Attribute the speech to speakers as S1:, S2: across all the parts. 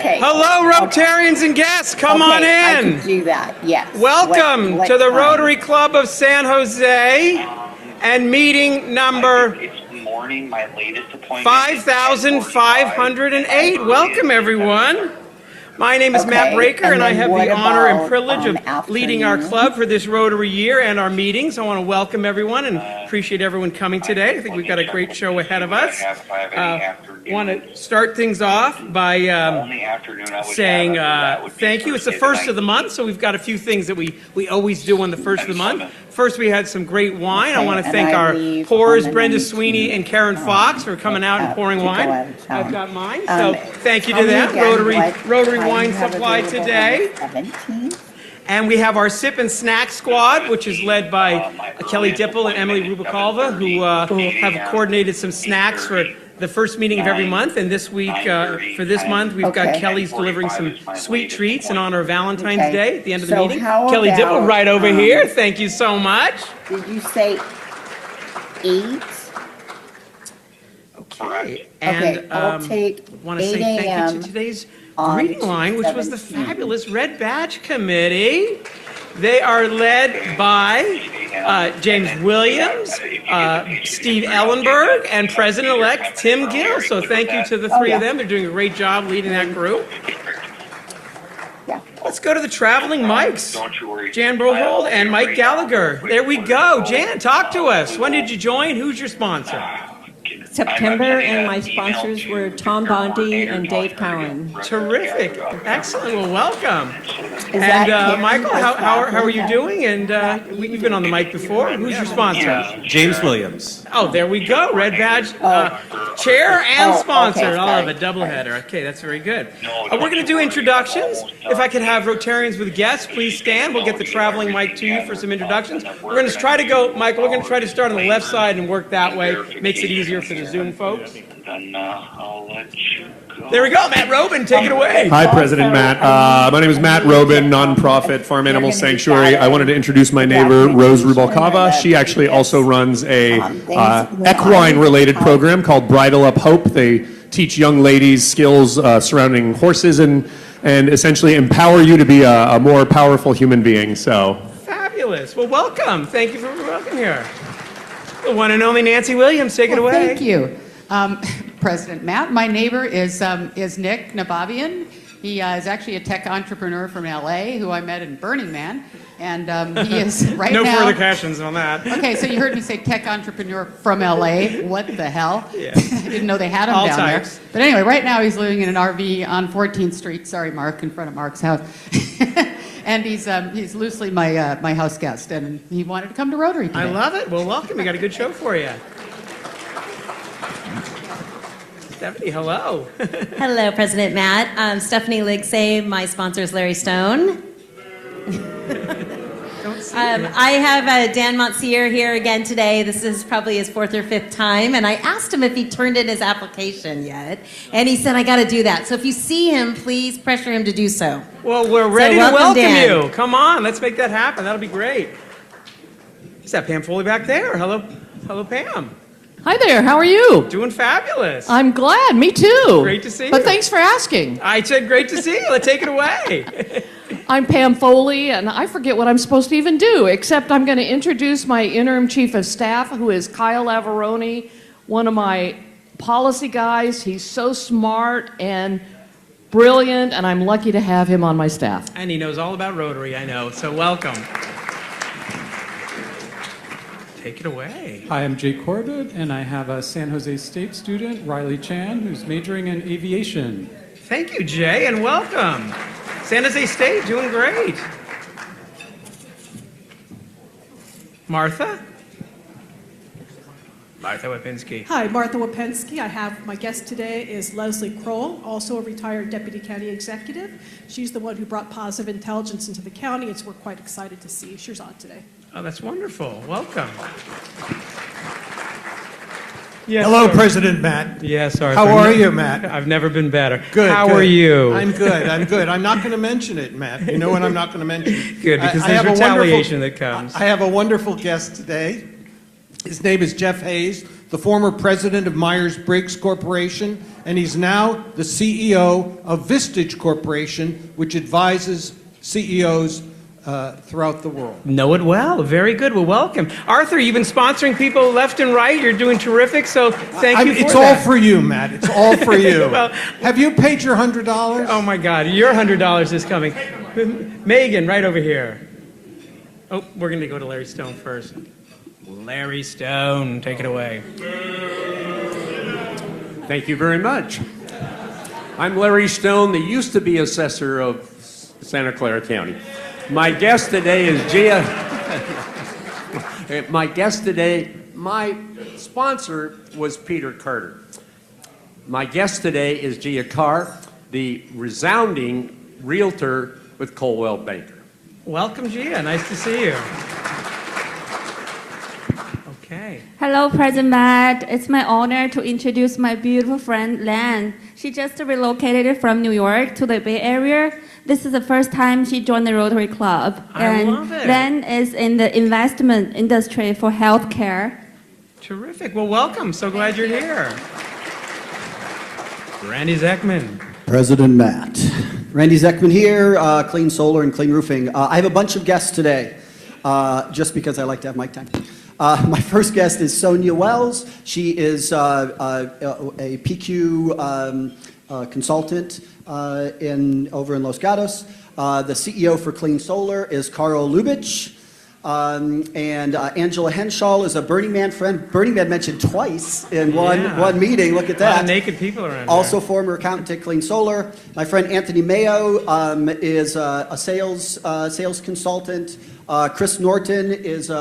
S1: Okay.
S2: Hello, Rotarians and guests. Come on in.
S1: I can do that, yes.
S2: Welcome
S1: What
S2: to the
S1: time?
S2: Rotary Club of San Jose and meeting number 5,508. Welcome, everyone. My name is Matt Breaker, and I have the honor and privilege of leading our club for this Rotary year and our meetings. I want to welcome everyone and appreciate everyone coming today. I think we've got a great show ahead of us. Want to start things off by saying thank you. It's the first of the month, so we've got a few things that we always do on the first of the month. First, we had some great wine. I want to thank our pourers, Brenda Sweeney and Karen Fox, for coming out and pouring wine. I've got mine, so thank you to them. Rotary Wine Supply today. And we have our Sip and Snack Squad, which is led by Kelly Dipple and Emily Rubicalva, who have coordinated some snacks for the first meeting of every month. And this week, for this month, we've got Kelly's delivering some sweet treats in honor of Valentine's Day at the end of the meeting. Kelly Dipple right over here. Thank you so much.
S1: Did you say 8?
S2: Okay. And
S1: I'll take
S2: want to say thank you to today's greeting line, which was the fabulous Red Badge Committee. They are led by James Williams, Steve Ellenberg, and President-elect Tim Gill. So thank you to the three of them. They're doing a great job leading that group. Let's go to the traveling mics. Jan Brohold and Mike Gallagher. There we go. Jan, talk to us. When did you join? Who's your sponsor?
S3: September, and my sponsors were Tom Bondi and Dave Cowan.
S2: Terrific. Excellent. Well, welcome. And Michael, how are you doing? And you've been on the mic before. Who's your sponsor?
S4: James Williams.
S2: Oh, there we go. Red Badge chair and sponsor. I'll have a doubleheader. Okay, that's very good. We're going to do introductions. If I could have Rotarians with guests, please stand. We'll get the traveling mic to you for some introductions. We're going to try to go, Michael, we're going to try to start on the left side and work that way. Makes it easier for the Zoom folks. There we go. Matt Robin, take it away.
S4: Hi, President Matt. My name is Matt Robin, nonprofit farm animal sanctuary. I wanted to introduce my neighbor, Rose Rubalcava. She actually also runs a equine-related program called Bridle Up Hope. They teach young ladies skills surrounding horses and essentially empower you to be a more powerful human being. So
S2: fabulous. Well, welcome. Thank you for welcoming here. The one and only Nancy Williams, take it away.
S5: Thank you, President Matt. My neighbor is Nick Nababian. He is actually a tech entrepreneur from LA who I met in Burning Man, and he is right now.
S2: No further questions on that.
S5: Okay, so you heard me say tech entrepreneur from LA. What the hell?
S2: Yeah.
S5: I didn't know they had him
S2: All
S5: down
S2: types.
S5: there. But anyway, right now he's living in an RV on 14th Street. Sorry, Mark, in front of Mark's house. And he's loosely my house guest, and he wanted to come to Rotary today.
S2: I love it. Well, welcome. We got a good show for you. Stephanie, hello.
S6: Hello, President Matt. I'm Stephanie Ligsay. My sponsor is Larry Stone. I have Dan Montsier here again today. This is probably his 4th or 5th time, and I asked him if he turned in his application yet, and he said, I got to do that. So if you see him, please pressure him to do so.
S2: Well, we're ready to welcome
S6: Dan.
S2: you. Come on, let's make that happen. That'll be great. Is that Pam Foley back there? Hello, Pam.
S7: Hi there, how are you?
S2: Doing fabulous.
S7: I'm glad, me too.
S2: Great to see you.
S7: But thanks for asking.
S2: I said great to see you. Let's take it away.
S7: I'm Pam Foley, and I forget what I'm supposed to even do, except I'm going to introduce my interim chief of staff, who is Kyle Lavaroni, one of my policy guys. He's so smart and brilliant, and I'm lucky to have him on my staff.
S2: And he knows all about Rotary, I know, so welcome. Take it away.
S8: Hi, I'm Jake Corbett, and I have a San Jose State student, Riley Chan, who's majoring in aviation.
S2: Thank you, Jay, and welcome. San Jose State, doing great. Martha? Martha Wapinski.
S9: Hi, Martha Wapinski. I have my guest today is Leslie Kroll, also a retired deputy county executive. She's the one who brought positive intelligence into the county, and so we're quite excited to see Shirzad today.
S2: Oh, that's wonderful. Welcome. Yes,
S10: Hello,
S2: sir.
S10: President Matt.
S2: Yes, Arthur.
S10: How are you, Matt?
S2: I've never been better.
S10: Good.
S2: How
S10: good.
S2: are you?
S10: I'm good. I'm good. I'm not going to mention it, Matt. You know what I'm not going to mention?
S2: Good, because
S10: I
S2: there's
S10: have a
S2: retaliation that comes.
S10: I have a wonderful guest today. His name is Jeff Hayes, the former president of Myers-Briggs Corporation, and he's now the CEO of Vistage Corporation, which advises CEOs throughout the world.
S2: Know it well. Very good. Well, welcome. Arthur, you've been sponsoring people left and right. You're doing terrific, so thank you for
S10: It's
S2: that.
S10: all for you, Matt. It's all for you.
S2: Well,
S10: have you paid your $100?
S2: Oh, my God. Your $100 is coming. Megan, right over here. Oh, we're going to go to Larry Stone first. Larry Stone, take it away.
S11: Thank you very much. I'm Larry Stone, the used to be assessor of Santa Clara County. My guest today is Gia. My sponsor was Peter Carter. My guest today is Gia Carr, the resounding realtor with Coldwell Banker.
S2: Welcome, Gia. Nice to see you. Okay.
S12: Hello, President Matt. It's my honor to introduce my beautiful friend, Len. She just relocated from New York to the Bay Area. This is the first time she joined the Rotary Club.
S2: I love it.
S12: Len is in the investment industry for healthcare.
S2: Terrific. Well, welcome. So glad you're here. Randy Zeckman.
S13: President Matt. Randy Zeckman here, Clean Solar and Clean Roofing. I have a bunch of guests today, just because I like to have mic time. My first guest is Sonia Wells. She is a PQ consultant over in Los Gatos. The CEO for Clean Solar is Karl Lubitsch. And Angela Henshaw is a Burning Man friend. Burning Man mentioned twice in one meeting. Look at that.
S2: A lot of naked people around
S13: Also
S2: there.
S13: former accountant at Clean Solar. My friend Anthony Mayo is a sales consultant. Chris Norton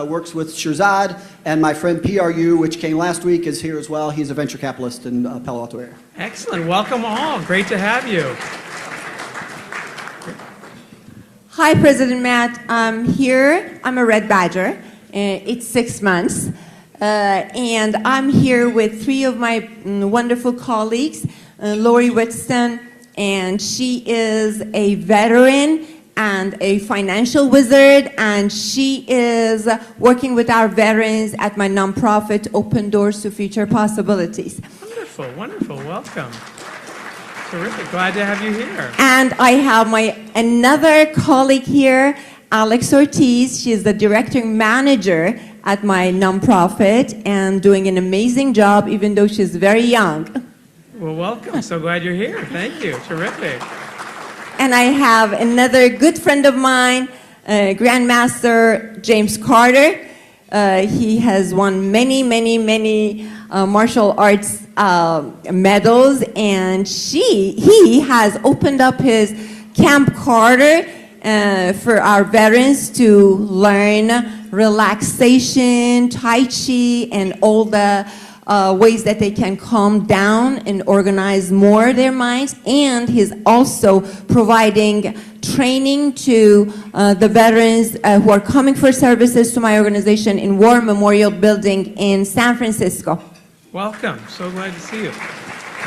S13: works with Shirzad. And my friend PRU, which came last week, is here as well. He's a venture capitalist in Palo Alto area.
S2: Excellent. Welcome all. Great to have you.
S14: Hi, President Matt. I'm here. I'm a Red Badger. It's 6 months. And I'm here with three of my wonderful colleagues, Lori Whitson, and she is a veteran and a financial wizard, and she is working with our veterans at my nonprofit, Open Doors to Future Possibilities.
S2: Wonderful, wonderful. Welcome. Terrific. Glad to have you here.
S14: And I have another colleague here, Alex Ortiz. She is the director manager at my nonprofit and doing an amazing job, even though she's very young.
S2: Well, welcome. So glad you're here. Thank you. Terrific.
S14: And I have another good friend of mine, Grandmaster James Carter. He has won many martial arts medals, and he has opened up his Camp Carter for our veterans to learn relaxation, Tai Chi, and all the ways that they can calm down and organize more their minds. And he's also providing training to the veterans who are coming for services to my organization in War Memorial Building in San Francisco.
S2: Welcome. So glad to see you.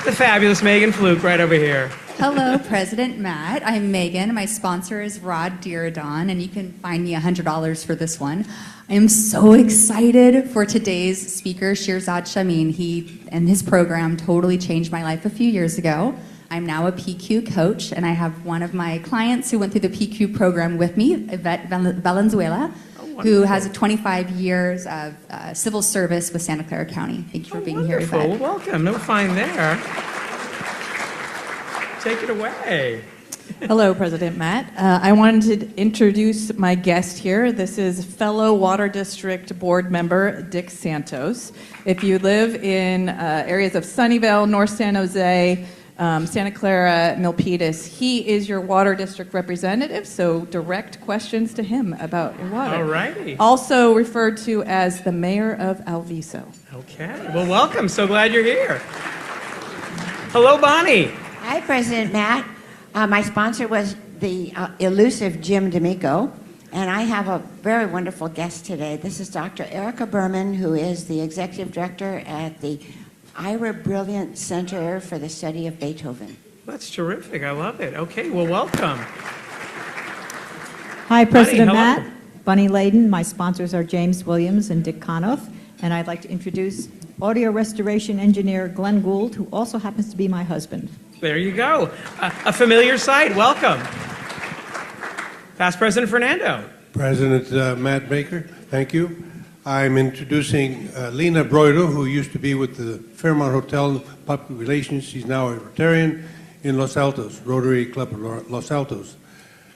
S2: The fabulous Megan Fluke right over here.
S15: Hello, President Matt. I'm Megan. My sponsor is Rod Diradon, and you can find me $100 for this one. I am so excited for today's speaker, Shirzad Chamine. He and his program totally changed my life a few years ago. I'm now a PQ coach, and I have one of my clients who went through the PQ program with me, Yvette Valenzuela, who has 25 years of civil service with Santa Clara County. Thank you for being here,
S2: Wonderful.
S15: Yvette.
S2: Welcome. No fine there. Take it away.
S16: Hello, President Matt. I wanted to introduce my guest here. This is fellow Water District Board member Dick Santos. If you live in areas of Sunnyvale, North San Jose, Santa Clara, Milpitas, he is your Water District representative, so direct questions to him about your water.
S2: All righty.
S16: Also referred to as the mayor of Alviso.
S2: Okay. Well, welcome. So glad you're here. Hello, Bonnie.
S17: Hi, President Matt. My sponsor was the elusive Jim D'Amico, and I have a very wonderful guest today. This is Dr. Erica Berman, who is the executive director at the Ira Brilliant Center for the Study of Beethoven.
S2: That's terrific. I love it. Okay. Well, welcome.
S18: Hi, President
S2: Bunny, hello.
S18: Matt. Bunny Layden. My sponsors are James Williams and Dick Conoff. And I'd like to introduce audio restoration engineer Glenn Gould, who also happens to be my husband.
S2: There you go. A familiar sight. Welcome. Past President Fernando.
S19: President Matt Baker, thank you. I'm introducing Lena Broido, who used to be with the Fairmont Hotel Public Relations. She's now a Rotarian in Los Altos, Rotary Club of Los Altos.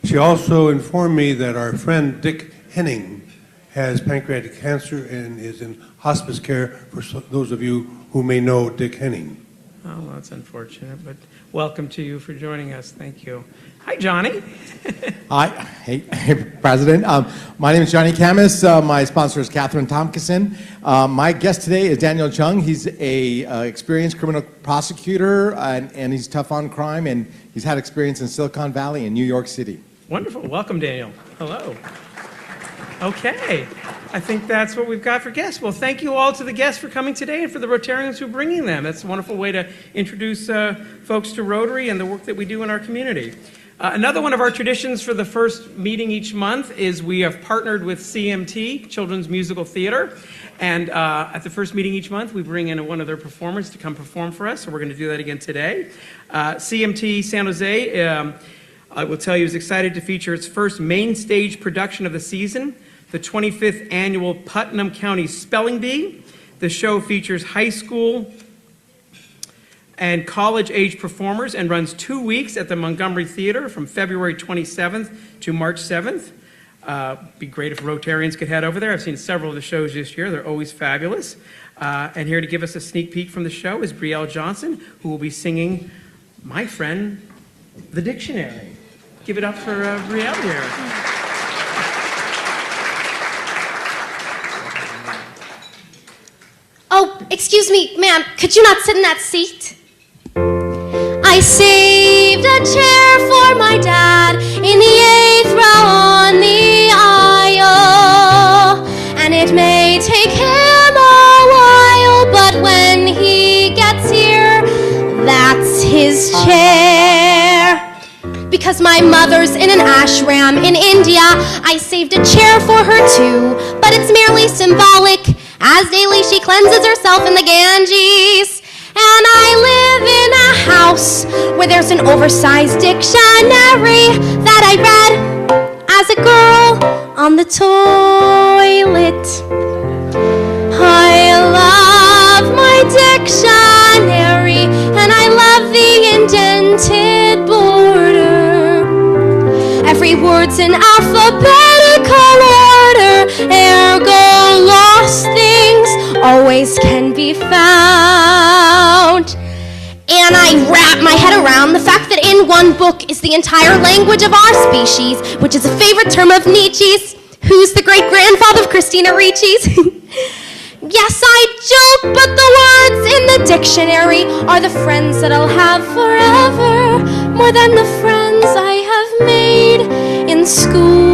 S19: She also informed me that our friend Dick Henning has pancreatic cancer and is in hospice care for those of you who may know Dick Henning.
S2: Oh, well, that's unfortunate, but welcome to you for joining us. Thank you. Hi, Johnny.
S20: Hi, hey, President. My name is Johnny Camus. My sponsor is Catherine Tompkinson. My guest today is Daniel Chung. He's a experienced criminal prosecutor, and he's tough on crime, and he's had experience in Silicon Valley and New York City.
S2: Wonderful. Welcome, Daniel. Hello. Okay. I think that's what we've got for guests. Well, thank you all to the guests for coming today and for the Rotarians who are bringing them. That's a wonderful way to introduce folks to Rotary and the work that we do in our community. Another one of our traditions for the first meeting each month is we have partnered with CMT, Children's Musical Theater. And at the first meeting each month, we bring in one of their performers to come perform for us. So we're going to do that again today. CMT San Jose, I will tell you, is excited to feature its first main stage production of the season, the 25th annual Putnam County Spelling Bee. The show features high school and college-age performers and runs 2 weeks at the Montgomery Theater from February 27th to March 7th. Be great if Rotarians could head over there. I've seen several of the shows this year. They're always fabulous. And here to give us a sneak peek from the show is Brielle Johnson, who will be singing My Friend, the Dictionary. Give it up for Brielle here.
S21: Oh, excuse me, ma'am, could you not sit in that seat? I saved a chair for my dad in the 8th row on the aisle, and it may take him a while, but when he gets here, that's his chair. Because my mother's in an ashram in India, I saved a chair for her too, but it's merely symbolic, as daily she cleanses herself in the Ganges. And I live in a house where there's an oversized dictionary that I read as a girl on the toilet. I love my dictionary, and I love the indented border. Every word's in alphabetical order, ergo lost things always can be found. And I wrap my head around the fact that in one book is the entire language of our species, which is a favorite term of Nietzsche's, who's the great-grandfather of Christina Ricci's. Yes, I joke, but the words in the dictionary are the friends that I'll have forever, more than the friends I have made in school.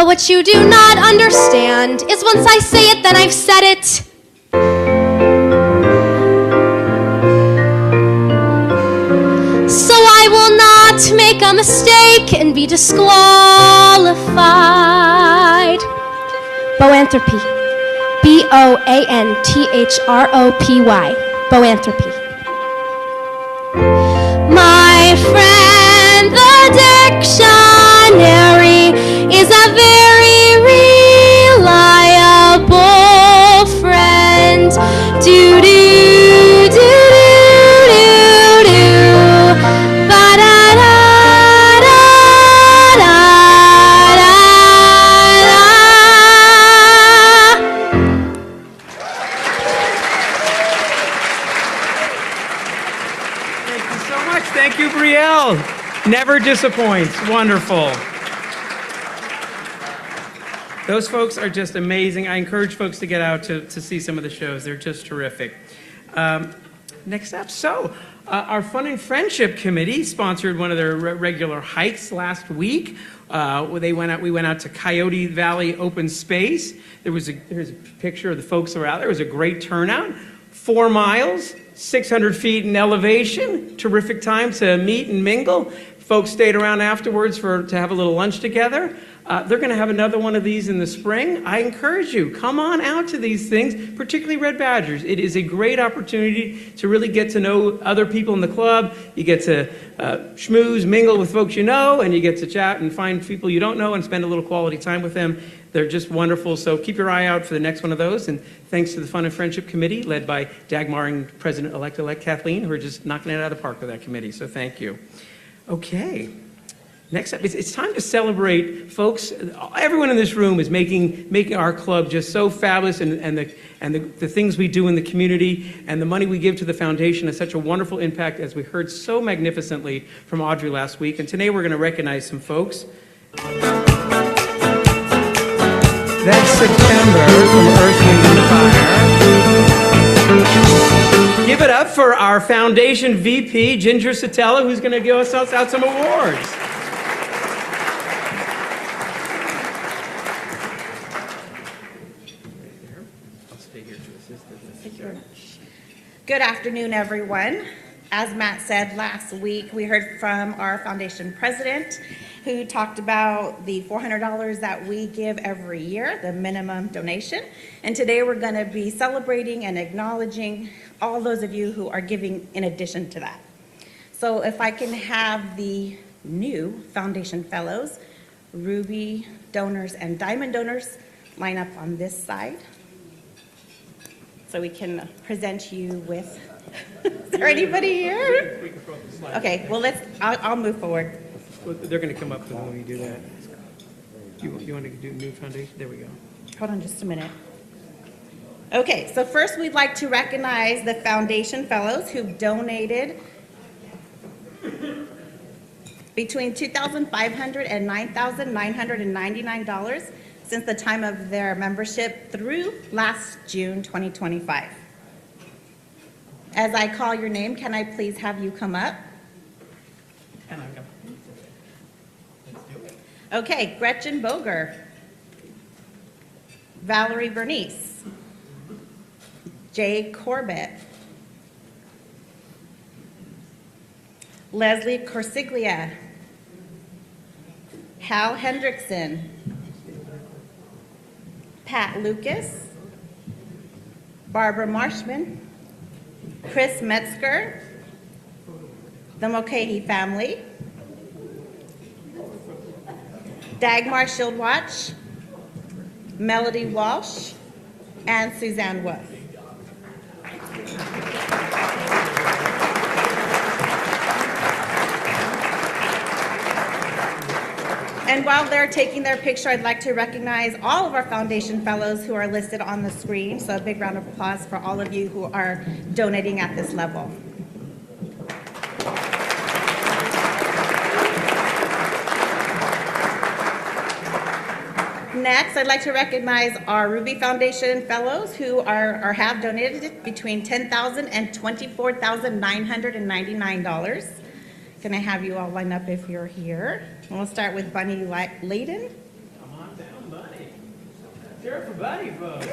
S21: What you do not understand is once I say it, then I've said it. So I will not make a mistake and be disqualified. Boanthropy. B-O-A-N-T-H-R-O-P-Y. Boanthropy. My friend, the dictionary is a very reliable friend. Do do do do do do. Ba da da da da da da.
S2: Thank you so much. Thank you, Brielle. Never disappoints. Wonderful. Those folks are just amazing. I encourage folks to get out to see some of the shows. They're just terrific. Next up, so Our Fun and Friendship Committee sponsored one of their regular hikes last week. We went out to Coyote Valley Open Space. Here's a picture of the folks that were out there. It was a great turnout. 4 miles, 600 feet in elevation. Terrific time to meet and mingle. Folks stayed around afterwards to have a little lunch together. They're going to have another one of these in the spring. I encourage you, come on out to these things, particularly Red Badgers. It is a great opportunity to really get to know other people in the club. You get to schmooze, mingle with folks you know, and you get to chat and find people you don't know and spend a little quality time with them. They're just wonderful, so keep your eye out for the next one of those. And thanks to the Fun and Friendship Committee, led by Dagmar and President-elect Kathleen, who are just knocking it out of the park with that committee, so thank you. Okay. Next up, it's time to celebrate, folks. Everyone in this room is making our club just so fabulous, and the things we do in the community and the money we give to the foundation has such a wonderful impact, as we heard so magnificently from Audrey last week. And today we're going to recognize some folks. That's September from Earth, Wind & Fire. Give it up for our foundation VP, Ginger Satella, who's going to give us out some awards.
S1: Good afternoon, everyone. As Matt said last week, we heard from our foundation president, who talked about the $400 that we give every year, the minimum donation. And today we're going to be celebrating and acknowledging all those of you who are giving in addition to that. So if I can have the new foundation fellows, Ruby donors and Diamond donors, line up on this side, so we can present you with, is there anybody here? Okay, well, I'll move forward.
S2: They're going to come up when we do that. You want to do new foundation? There we go.
S1: Hold on just a minute. Okay, so first we'd like to recognize the foundation fellows who've donated between $2,500 and $9,999 since the time of their membership through last June 2025. As I call your name, can I please have you come up? Okay, Gretchen Boger, Valerie Bernice, Jay Corbett, Leslie Corsiglia, Hal Hendrickson, Pat Lucas, Barbara Marshman, Chris Metzger, the Mulcahy family, Dagmar Schildwatch, Melody Walsh, and Suzanne Wolf. And while they're taking their picture, I'd like to recognize all of our foundation fellows who are listed on the screen. So a big round of applause for all of you who are donating at this level. Next, I'd like to recognize our Ruby Foundation fellows who have donated between $10,000 and $24,999. Can I have you all line up if you're here? And we'll start with Bunny Layden.
S2: Come on down, Bunny. Cheer for Bunny, folks.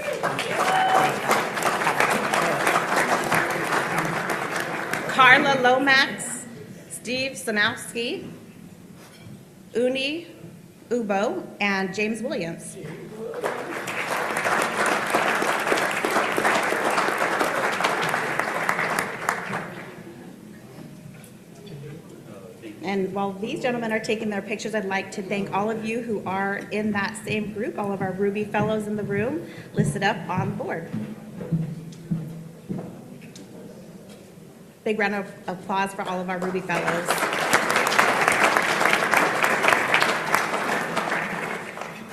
S1: Carla Lomax, Steve Sanowski, Uni Ubo, and James Williams. And while these gentlemen are taking their pictures, I'd like to thank all of you who are in that same group, all of our Ruby fellows in the room, listed up on the board. Big round of applause for all of our Ruby fellows.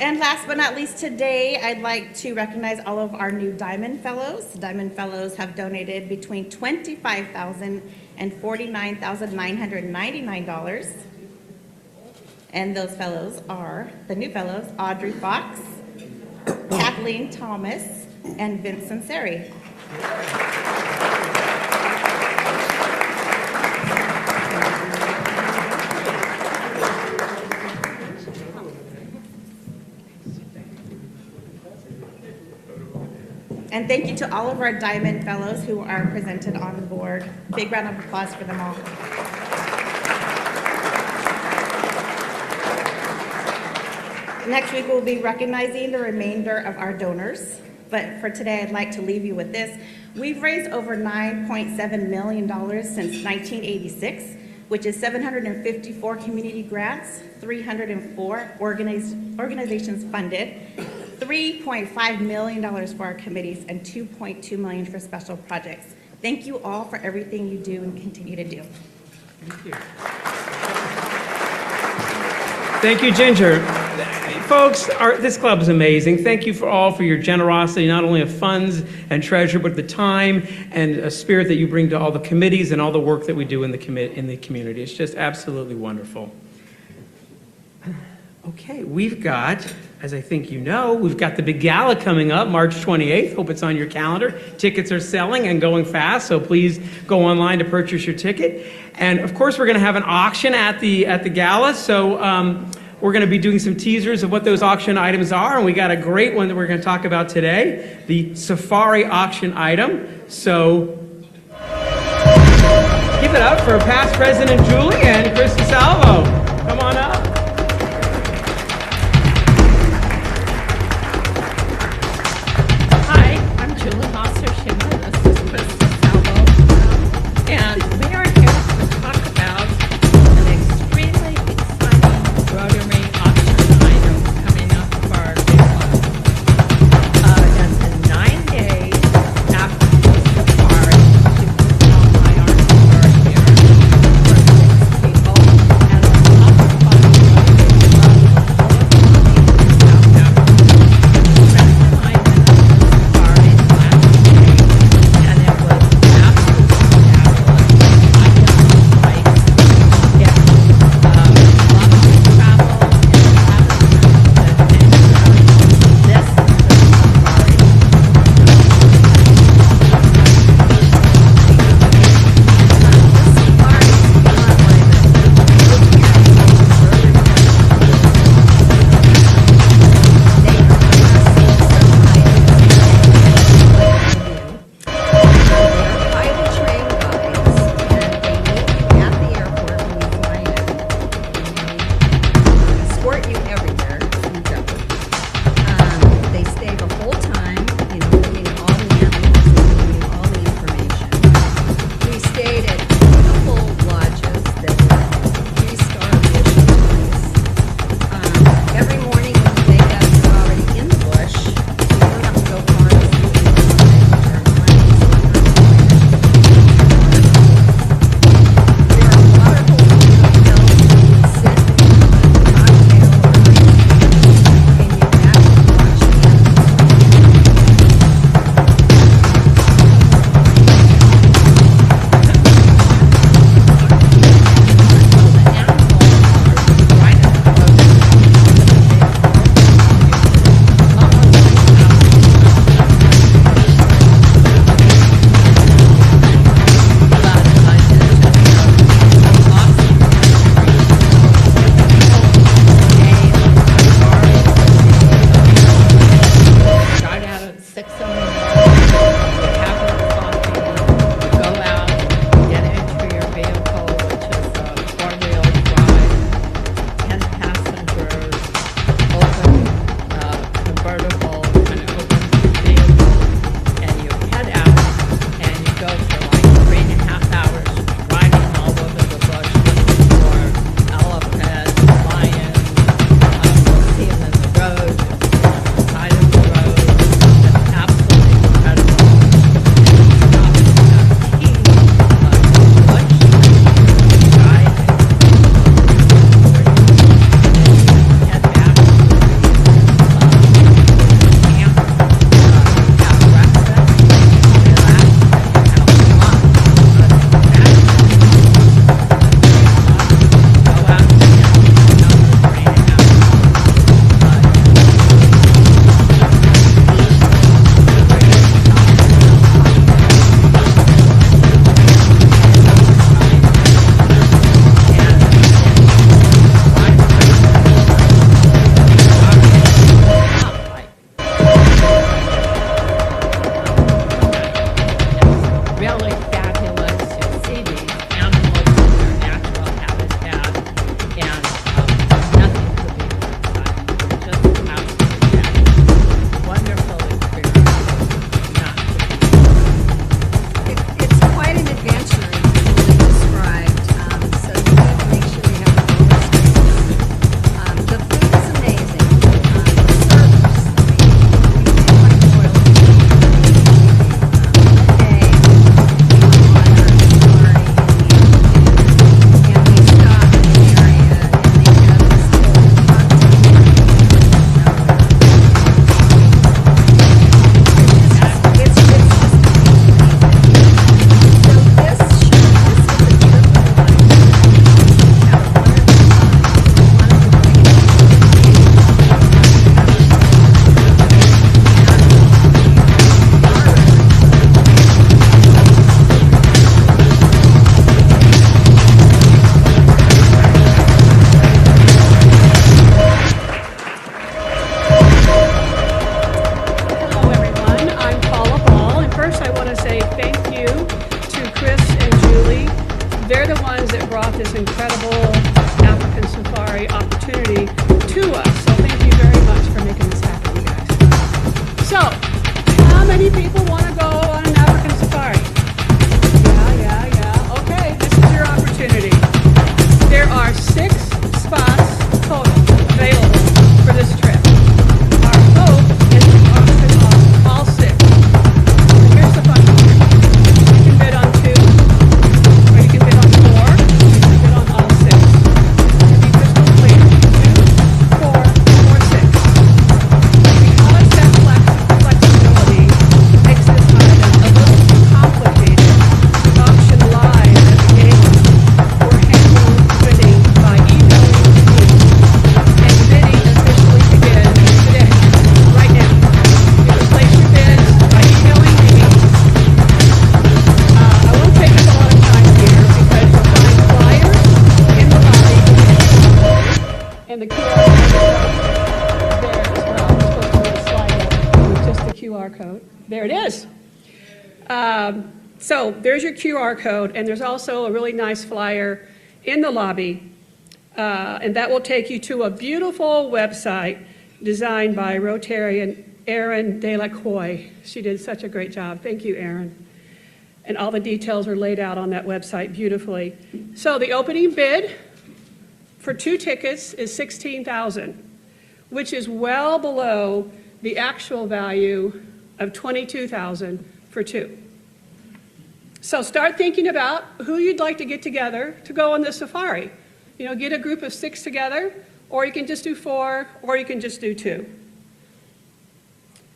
S1: And last but not least today, I'd like to recognize all of our new Diamond Fellows. Diamond Fellows have donated between $25,000 and $49,999. And those fellows are, the new fellows, Audrey Fox, Kathleen Thomas, and Vincent Seri. And thank you to all of our Diamond Fellows who are presented on the board. Big round of applause for them all. Next week, we'll be recognizing the remainder of our donors. But for today, I'd like to leave you with this. We've raised over $9.7 million since 1986, which is 754 community grants, 304 organizations funded, $3.5 million for our committees, and $2.2 million for special projects. Thank you all for everything you do and continue to do.
S2: Thank you. Thank you, Ginger. Folks, this club is amazing. Thank you all for your generosity, not only of funds and treasure, but the time and a spirit that you bring to all the committees and all the work that we do in the community. It's just absolutely wonderful. Okay, we've got, as I think you know, we've got the big gala coming up March 28th. Hope it's on your calendar. Tickets are selling and going fast, so please go online to purchase your ticket. And of course, we're going to have an auction at the gala, so we're going to be doing some teasers of what those auction items are, and we got a great one that we're going to talk about today, the Safari auction item. So give it up for past President Julie and Chris DeSalvo. Come on up.
S3: Hi, I'm Julie Mosser-Schindler. This is Chris DeSalvo. And we are here to talk about an extremely exciting Rotary auction item coming up for our club. And 9 days after the safari, to put on my arm here for 6 people, and on top of
S4: QR code. There it is. So there's your QR code, and there's also a really nice flyer in the lobby, and that will take you to a beautiful website designed by Rotarian Erin Delacroix. She did such a great job. Thank you, Erin. And all the details are laid out on that website beautifully. So the opening bid for 2 tickets is $16,000, which is well below the actual value of $22,000 for 2. So start thinking about who you'd like to get together to go on the safari. You know, get a group of 6 together, or you can just do 4, or you can just do 2.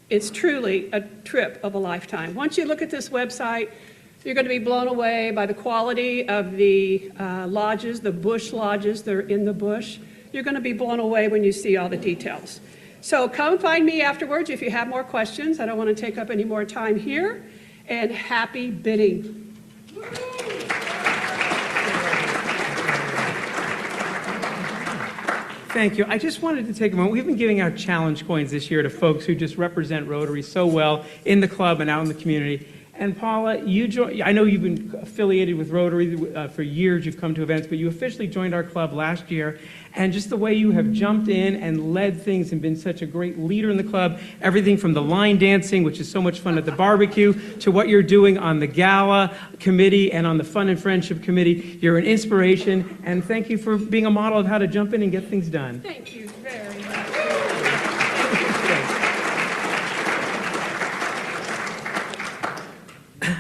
S4: It's truly a trip of a lifetime. Once you look at this website, you're going to be blown away by the quality of the lodges, the bush lodges that are in the bush. You're going to be blown away when you see all the details. So come find me afterwards if you have more questions. I don't want to take up any more time here. And happy bidding.
S2: Thank you. I just wanted to take a moment. We've been giving out challenge coins this year to folks who just represent Rotary so well in the club and out in the community. And Paula, I know you've been affiliated with Rotary for years. You've come to events, but you officially joined our club last year. And just the way you have jumped in and led things and been such a great leader in the club, everything from the line dancing, which is so much fun at the barbecue, to what you're doing on the gala committee and on the Fun and Friendship committee. You're an inspiration, and thank you for being a model of how to jump in and get things done.
S4: Thank you very much.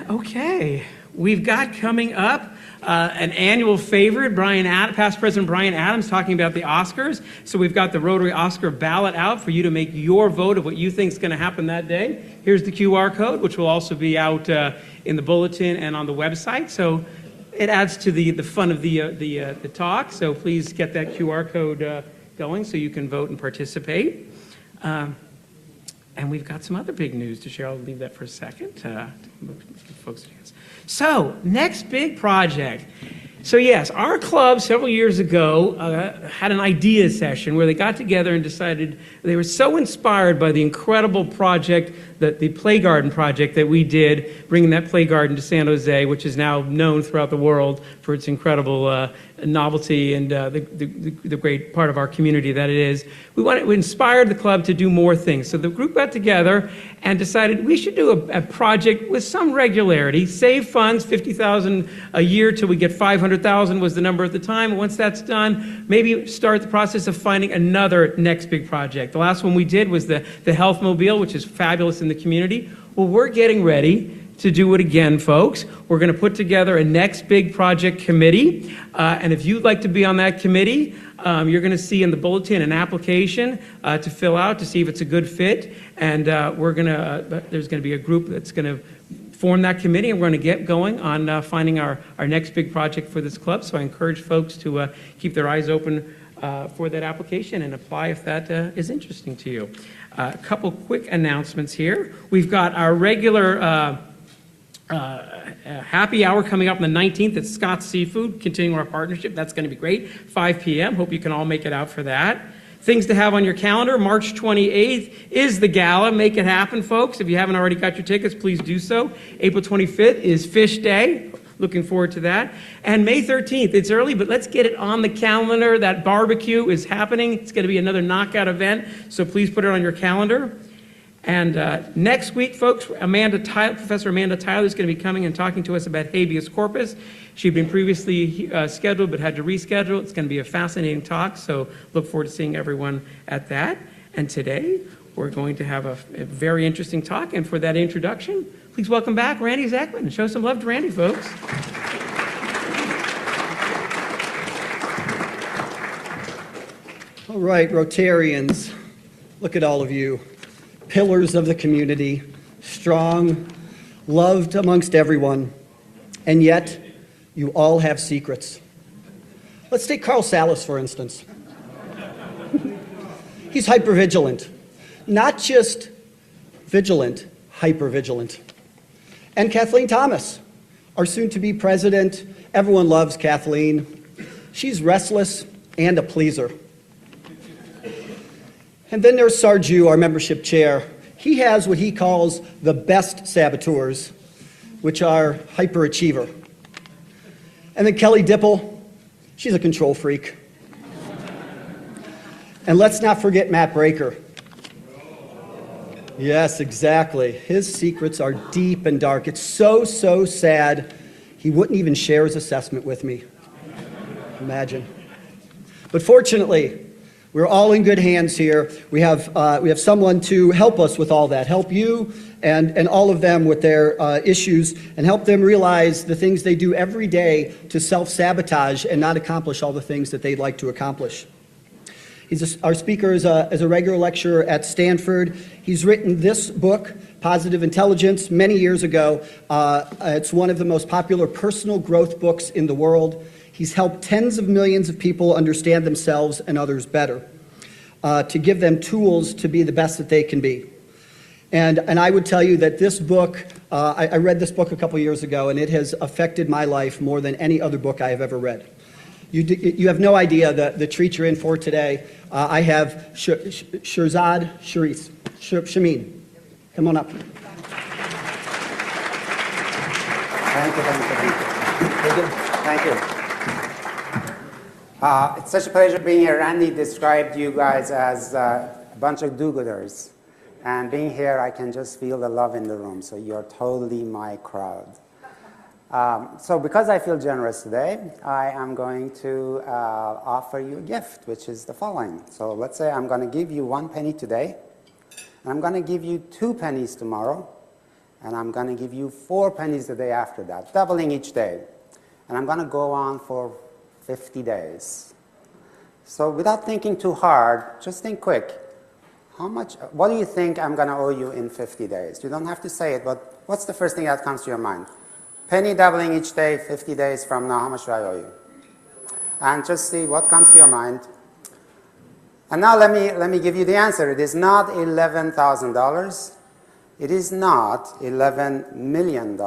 S2: Okay, we've got coming up an annual favorite, past President Brian Adams, talking about the Oscars. So we've got the Rotary Oscar ballot out for you to make your vote of what you think is going to happen that day. Here's the QR code, which will also be out in the bulletin and on the website. So it adds to the fun of the talk. So please get that QR code going so you can vote and participate. And we've got some other big news to share. I'll leave that for a second. Give folks a chance. So, next big project. So yes, our club several years ago had an idea session where they got together and decided they were so inspired by the incredible project, the Play Garden project that we did, bringing that Play Garden to San Jose, which is now known throughout the world for its incredible novelty and the great part of our community that it is. We inspired the club to do more things. So the group got together and decided we should do a project with some regularity, save funds, $50,000 a year till we get $500,000 was the number at the time. Once that's done, maybe start the process of finding another next big project. The last one we did was the Health Mobile, which is fabulous in the community. Well, we're getting ready to do it again, folks. We're going to put together a next big project committee, and if you'd like to be on that committee, you're going to see in the bulletin an application to fill out to see if it's a good fit, and there's going to be a group that's going to form that committee, and we're going to get going on finding our next big project for this club. So I encourage folks to keep their eyes open for that application and apply if that is interesting to you. A couple quick announcements here. We've got our regular happy hour coming up on the 19th at Scott's Seafood, continuing our partnership. That's going to be great. 5 p.m. Hope you can all make it out for that. Things to have on your calendar. March 28th is the gala. Make it happen, folks. If you haven't already got your tickets, please do so. April 25th is Fish Day. Looking forward to that. And May 13th, it's early, but let's get it on the calendar. That barbecue is happening. It's going to be another knockout event, so please put it on your calendar. And next week, folks, Professor Amanda Tyler is going to be coming and talking to us about habeas corpus. She'd been previously scheduled but had to reschedule. It's going to be a fascinating talk, so look forward to seeing everyone at that. And today, we're going to have a very interesting talk. And for that introduction, please welcome back Randy Zachman. Show some love to Randy, folks.
S13: All right, Rotarians, look at all of you. Pillars of the community, strong, loved amongst everyone, and yet you all have secrets. Let's take Carl Salas, for instance. He's hypervigilant. Not just vigilant, hypervigilant. And Kathleen Thomas, our soon-to-be president. Everyone loves Kathleen. She's restless and a pleaser. And then there's Sarju, our membership chair. he has what he calls the best saboteurs, which are hyperachiever. And then Kelly Dipple, she's a control freak. And let's not forget Matt Breaker. Yes, exactly. His secrets are deep and dark. It's so, so sad. He wouldn't even share his assessment with me. Imagine. But fortunately, we're all in good hands here. We have someone to help us with all that, help you and all of them with their issues, and help them realize the things they do every day to self-sabotage and not accomplish all the things that they'd like to accomplish. Our speaker is a regular lecturer at Stanford. He's written this book, Positive Intelligence, many years ago. It's one of the most popular personal growth books in the world. He's helped tens of millions of people understand themselves and others better, to give them tools to be the best that they can be. And I would tell you that this book, I read this book a couple years ago, and it has affected my life more than any other book I have ever read. You have no idea the treat you're in for today. I have Shirzad Chamine. Come on up.
S5: Thank you. It's such a pleasure being here. Randy described you guys as a bunch of do-gooders. And being here, I can just feel the love in the room. So you're totally my crowd. So because I feel generous today, I am going to offer you a gift, which is the following. So let's say I'm going to give you 1 penny today, and I'm going to give you 2 pennies tomorrow, and I'm going to give you 4 pennies the day after that, doubling each day. And I'm going to go on for 50 days. So without thinking too hard, just think quick. What do you think I'm going to owe you in 50 days? You don't have to say it, but what's the first thing that comes to your mind? Penny doubling each day, 50 days from now, how much do I owe you? And just see what comes to your mind. And now let me give you the answer. It is not $11,000. It is not $11 million.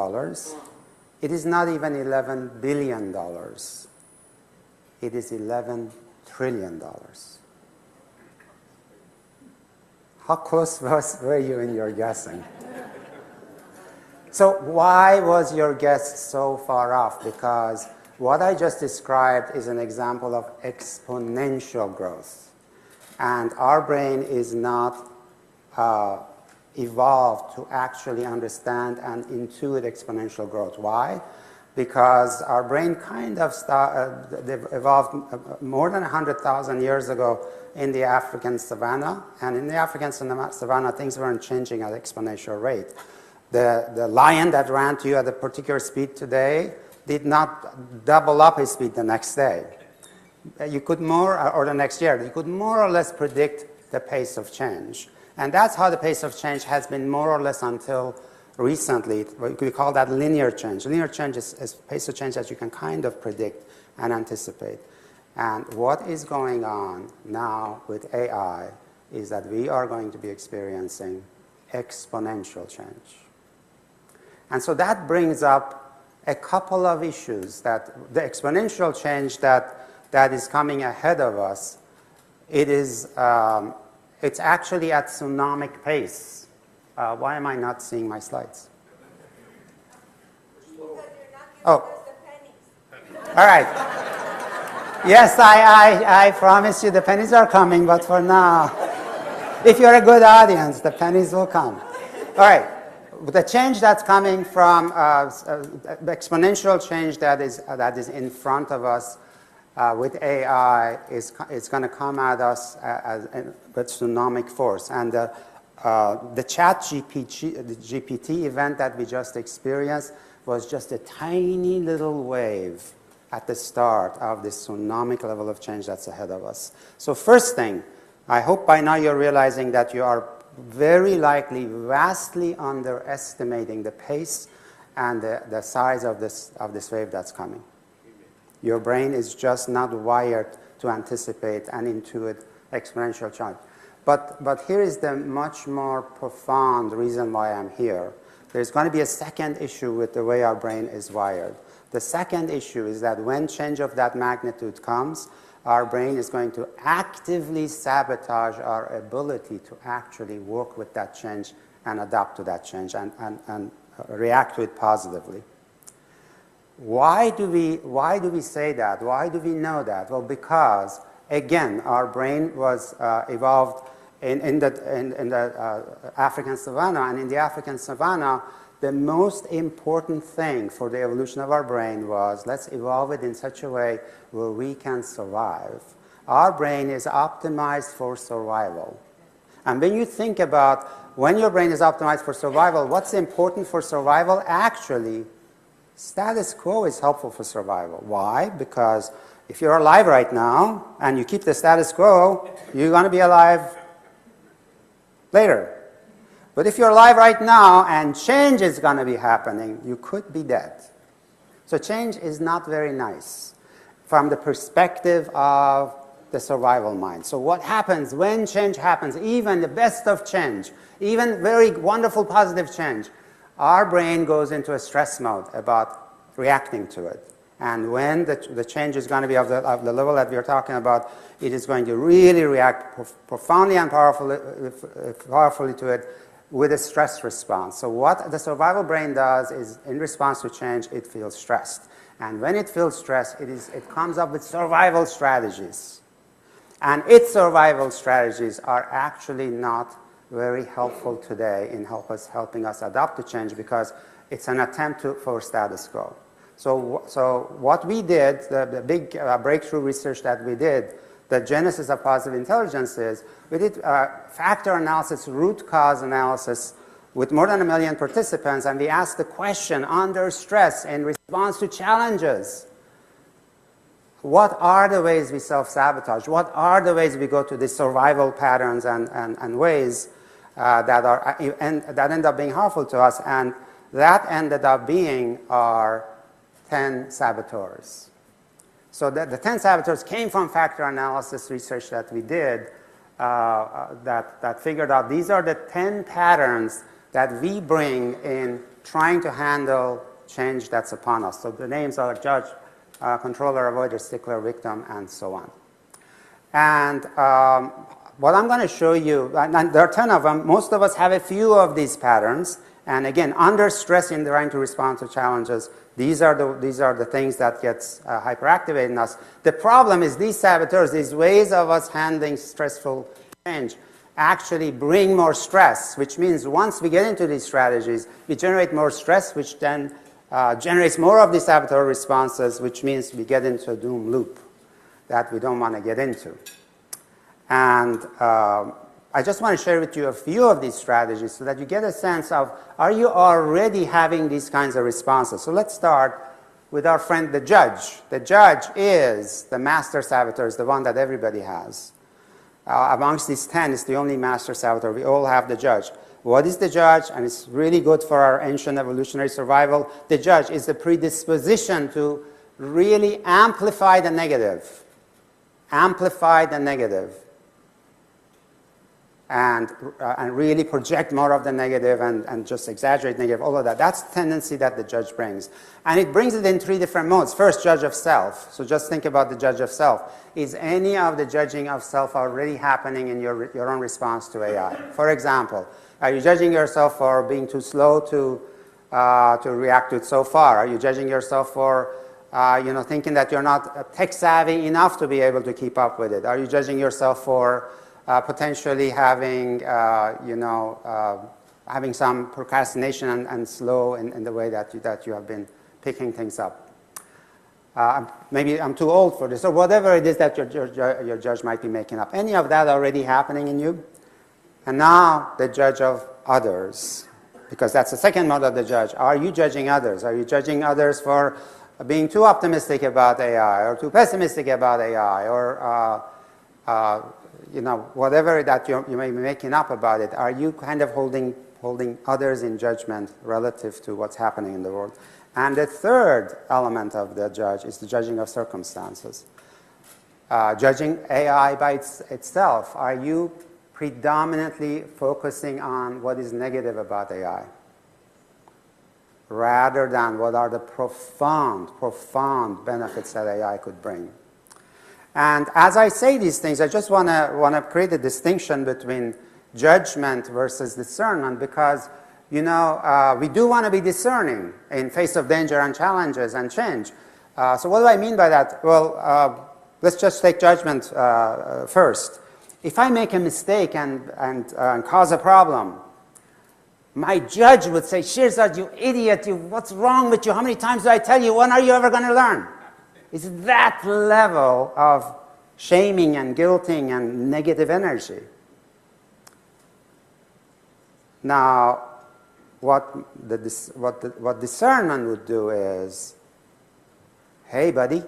S5: It is not even $11 billion. It is $11 trillion. How close were you in your guessing? So why was your guess so far off? Because what I just described is an example of exponential growth. And our brain is not evolved to actually understand and intuit exponential growth. Why? Because our brain kind of evolved more than 100,000 years ago in the African savanna. And in the African savanna, things weren't changing at an exponential rate. The lion that ran to you at a particular speed today did not double up his speed the next day. You could or the next year, you could more or less predict the pace of change. And that's how the pace of change has been more or less until recently. We call that linear change. Linear change is a pace of change that you can kind of predict and anticipate. And what is going on now with AI is that we are going to be experiencing exponential change. And so that brings up a couple of issues that the exponential change that is coming ahead of us, it's actually at tsunamic pace. Why am I not seeing my slides? Oh. All right. Yes, I promise you the pennies are coming, but for now, if you're a good audience, the pennies will come. All right. The change that's coming from exponential change that is in front of us with AI is going to come at us with tsunamic force. And the GPT event that we just experienced was just a tiny little wave at the start of this tsunamic level of change that's ahead of us. So first thing, I hope by now you're realizing that you are very likely vastly underestimating the pace and the size of this wave that's coming. Your brain is just not wired to anticipate and intuit exponential change. But here is the much more profound reason why I'm here. There's going to be a second issue with the way our brain is wired. The second issue is that when change of that magnitude comes, our brain is going to actively sabotage our ability to actually work with that change and adapt to that change and react to it positively. Why do we say that? Why do we know that? Well, because, again, our brain was evolved in the African savanna, and in the African savanna, the most important thing for the evolution of our brain was, let's evolve it in such a way where we can survive. Our brain is optimized for survival. And when you think about when your brain is optimized for survival, what's important for survival? Actually, status quo is helpful for survival. Why? Because if you're alive right now and you keep the status quo, you're going to be alive later. But if you're alive right now and change is going to be happening, you could be dead. So change is not very nice from the perspective of the survival mind. So what happens when change happens, even the best of change, even very wonderful positive change, our brain goes into a stress mode about reacting to it. And when the change is going to be of the level that we're talking about, it is going to really react profoundly and powerfully to it with a stress response. So what the survival brain does is, in response to change, it feels stressed. And when it feels stressed, it comes up with survival strategies. And its survival strategies are actually not very helpful today in helping us adapt to change, because it's an attempt for status quo. So what we did, the big breakthrough research that we did, the genesis of positive intelligence is, we did factor analysis, root cause analysis with more than 1 million participants, and we asked the question, under stress, in response to challenges, what are the ways we self-sabotage? What are the ways we go to these survival patterns and ways that end up being harmful to us? And that ended up being our 10 saboteurs. So the 10 saboteurs came from factor analysis research that we did that figured out these are the 10 patterns that we bring in trying to handle change that's upon us. So the names are judge, controller, avoider, stickler, victim, and so on. And what I'm going to show you, and there are 10 of them, most of us have a few of these patterns. And again, under stress in trying to respond to challenges, these are the things that gets hyperactivated in us. The problem is these saboteurs, these ways of us handling stressful change, actually bring more stress, which means once we get into these strategies, we generate more stress, which then generates more of these saboteur responses, which means we get into a doom loop that we don't want to get into. And I just want to share with you a few of these strategies so that you get a sense of, are you already having these kinds of responses? So let's start with our friend the judge. The judge is the master saboteur, is the one that everybody has. Amongst these 10, it's the only master saboteur. We all have the judge. What is the judge? And it's really good for our ancient evolutionary survival. The judge is the predisposition to really amplify the negative. Amplify the negative. And really project more of the negative and just exaggerate negative, all of that. That's the tendency that the judge brings. And it brings it in 3 different modes. First, judge of self. So just think about the judge of self. Is any of the judging of self already happening in your own response to AI? For example, are you judging yourself for being too slow to react to it so far? Are you judging yourself for thinking that you're not tech savvy enough to be able to keep up with it? Are you judging yourself for potentially having, having some procrastination and slow in the way that you have been picking things up? Maybe I'm too old for this, or whatever it is that your judge might be making up. Any of that already happening in you? And now the judge of others, because that's the second mode of the judge. Are you judging others? Are you judging others for being too optimistic about AI, or too pessimistic about AI, or whatever that you may be making up about it? Are you kind of holding others in judgment relative to what's happening in the world? And the third element of the judge is the judging of circumstances. Judging AI by itself. Are you predominantly focusing on what is negative about AI, rather than what are the profound benefits that AI could bring? And as I say these things, I just want to create a distinction between judgment versus discernment, because, you know, we do want to be discerning in face of danger and challenges and change. So what do I mean by that? Well, let's just take judgment first. If I make a mistake and cause a problem, my judge would say, Shirzad, you idiot, what's wrong with you? How many times do I tell you? When are you ever going to learn? It's that level of shaming and guilting and negative energy. Now, what discernment would do is, hey, buddy,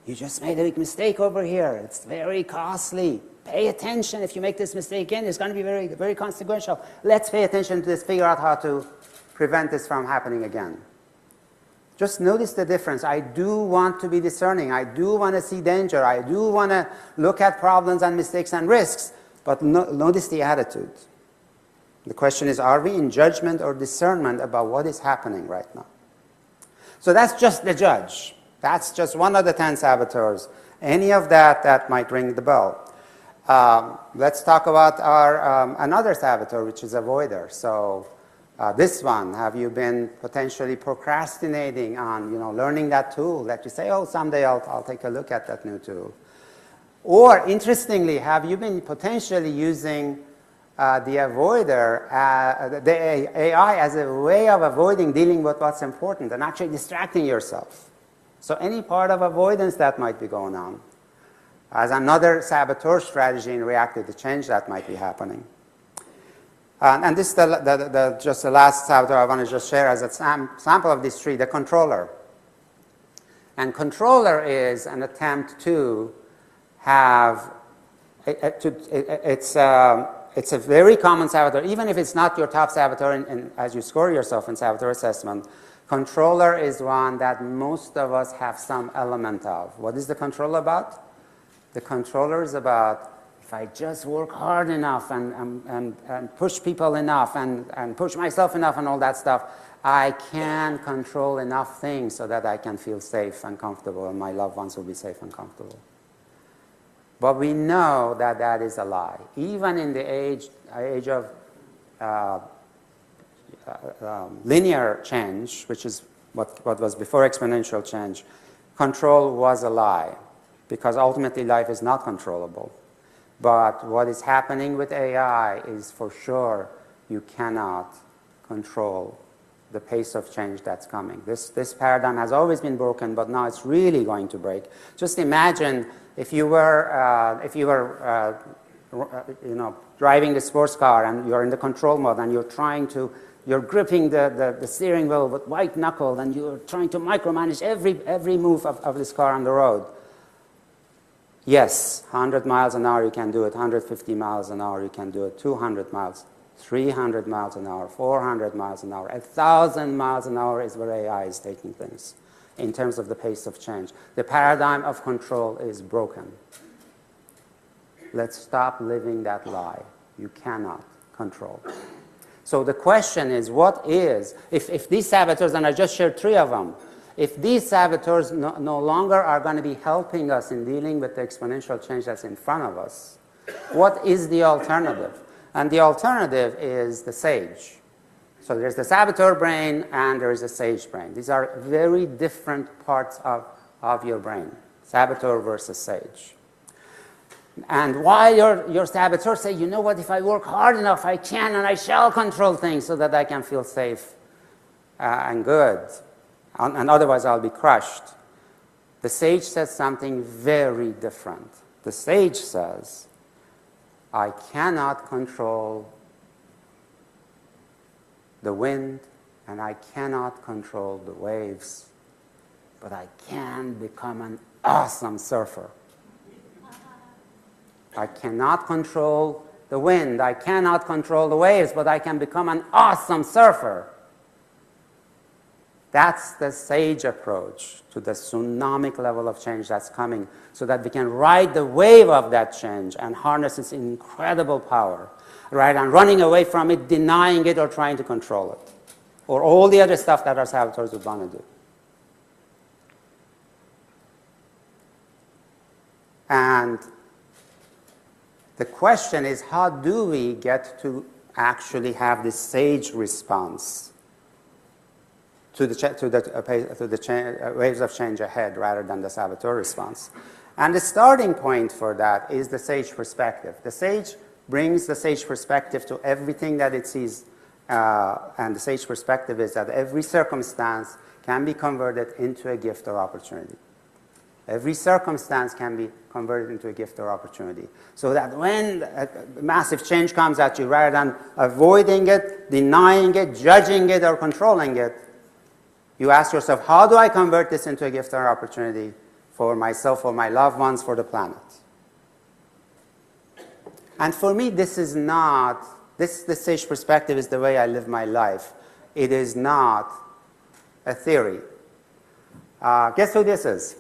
S5: you just made a big mistake over here. It's very costly. Pay attention. If you make this mistake again, it's going to be very, very consequential. Let's pay attention to this, figure out how to prevent this from happening again. Just notice the difference. I do want to be discerning. I do want to see danger. I do want to look at problems and mistakes and risks. But notice the attitude. The question is, are we in judgment or discernment about what is happening right now? So that's just the judge. That's just one of the 10 saboteurs. Any of that might ring the bell. Let's talk about our another saboteur, which is avoider. So this one, have you been potentially procrastinating on, you know, learning that tool that you say, oh, someday I'll take a look at that new tool? Or interestingly, have you been potentially using the avoider, the AI, as a way of avoiding dealing with what's important and actually distracting yourself? So any part of avoidance that might be going on as another saboteur strategy in reacting to change that might be happening. And this is just the last saboteur I want to just share as a sample of this tree, the controller. And controller is an attempt to have, it's a very common saboteur, even if it's not your top saboteur as you score yourself in saboteur assessment. Controller is one that most of us have some element of. What is the controller about? The controller is about, if I just work hard enough and push people enough and push myself enough and all that stuff, I can control enough things so that I can feel safe and comfortable and my loved ones will be safe and comfortable. But we know that that is a lie. Even in the age of linear change, which is what was before exponential change, control was a lie, because ultimately life is not controllable. But what is happening with AI is, for sure, you cannot control the pace of change that's coming. This paradigm has always been broken, but now it's really going to break. Just imagine if you were you know, driving the sports car and you're in the control mode and you're gripping the steering wheel with white knuckle and you're trying to micromanage every move of this car on the road. Yes, 100 miles an hour you can do it, 150 miles an hour you can do it, 200 miles, 300 miles an hour, 400 miles an hour, 1,000 miles an hour is where AI is taking things in terms of the pace of change. The paradigm of control is broken. Let's stop living that lie. You cannot control. So the question is, what is, if these saboteurs, and I just shared 3 of them, if these saboteurs no longer are going to be helping us in dealing with the exponential change that's in front of us, what is the alternative? And the alternative is the sage. So there's the saboteur brain and there's the sage brain. These are very different parts of your brain, saboteur versus sage. And while your saboteur say, you know what, if I work hard enough, I can and I shall control things so that I can feel safe and good, and otherwise I'll be crushed. The sage says something very different. The sage says, I cannot control the wind and I cannot control the waves, but I can become an awesome surfer. I cannot control the wind, I cannot control the waves, but I can become an awesome surfer. That's the sage approach to the tsunamic level of change that's coming, so that we can ride the wave of that change and harness its incredible power, right? And running away from it, denying it, or trying to control it, or all the other stuff that our saboteurs would want to do. And the question is, how do we get to actually have this sage response to the waves of change ahead rather than the saboteur response? And the starting point for that is the sage perspective. The sage brings the sage perspective to everything that it sees, and the sage perspective is that every circumstance can be converted into a gift or opportunity. Every circumstance can be converted into a gift or opportunity. So that when a massive change comes at you, rather than avoiding it, denying it, judging it, or controlling it, you ask yourself, how do I convert this into a gift or opportunity for myself, for my loved ones, for the planet? And for me, this is not, the sage perspective is the way I live my life. It is not a theory. Guess who this is?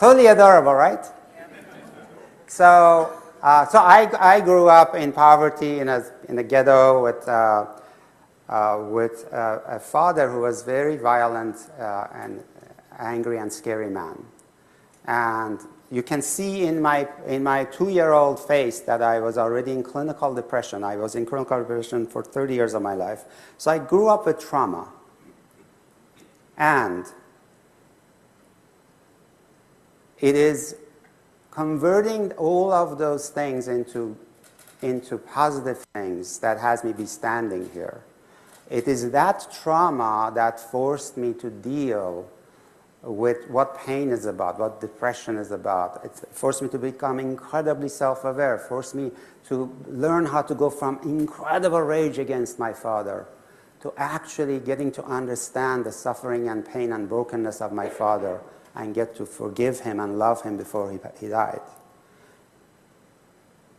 S5: Totally adorable, right? So I grew up in poverty in a ghetto with a father who was very violent and angry and scary man. And you can see in my 2-year-old face that I was already in clinical depression. I was in clinical depression for 30 years of my life. So I grew up with trauma. And it is converting all of those things into positive things that has me be standing here. It is that trauma that forced me to deal with what pain is about, what depression is about. It forced me to become incredibly self-aware, forced me to learn how to go from incredible rage against my father to actually getting to understand the suffering and pain and brokenness of my father and get to forgive him and love him before he died.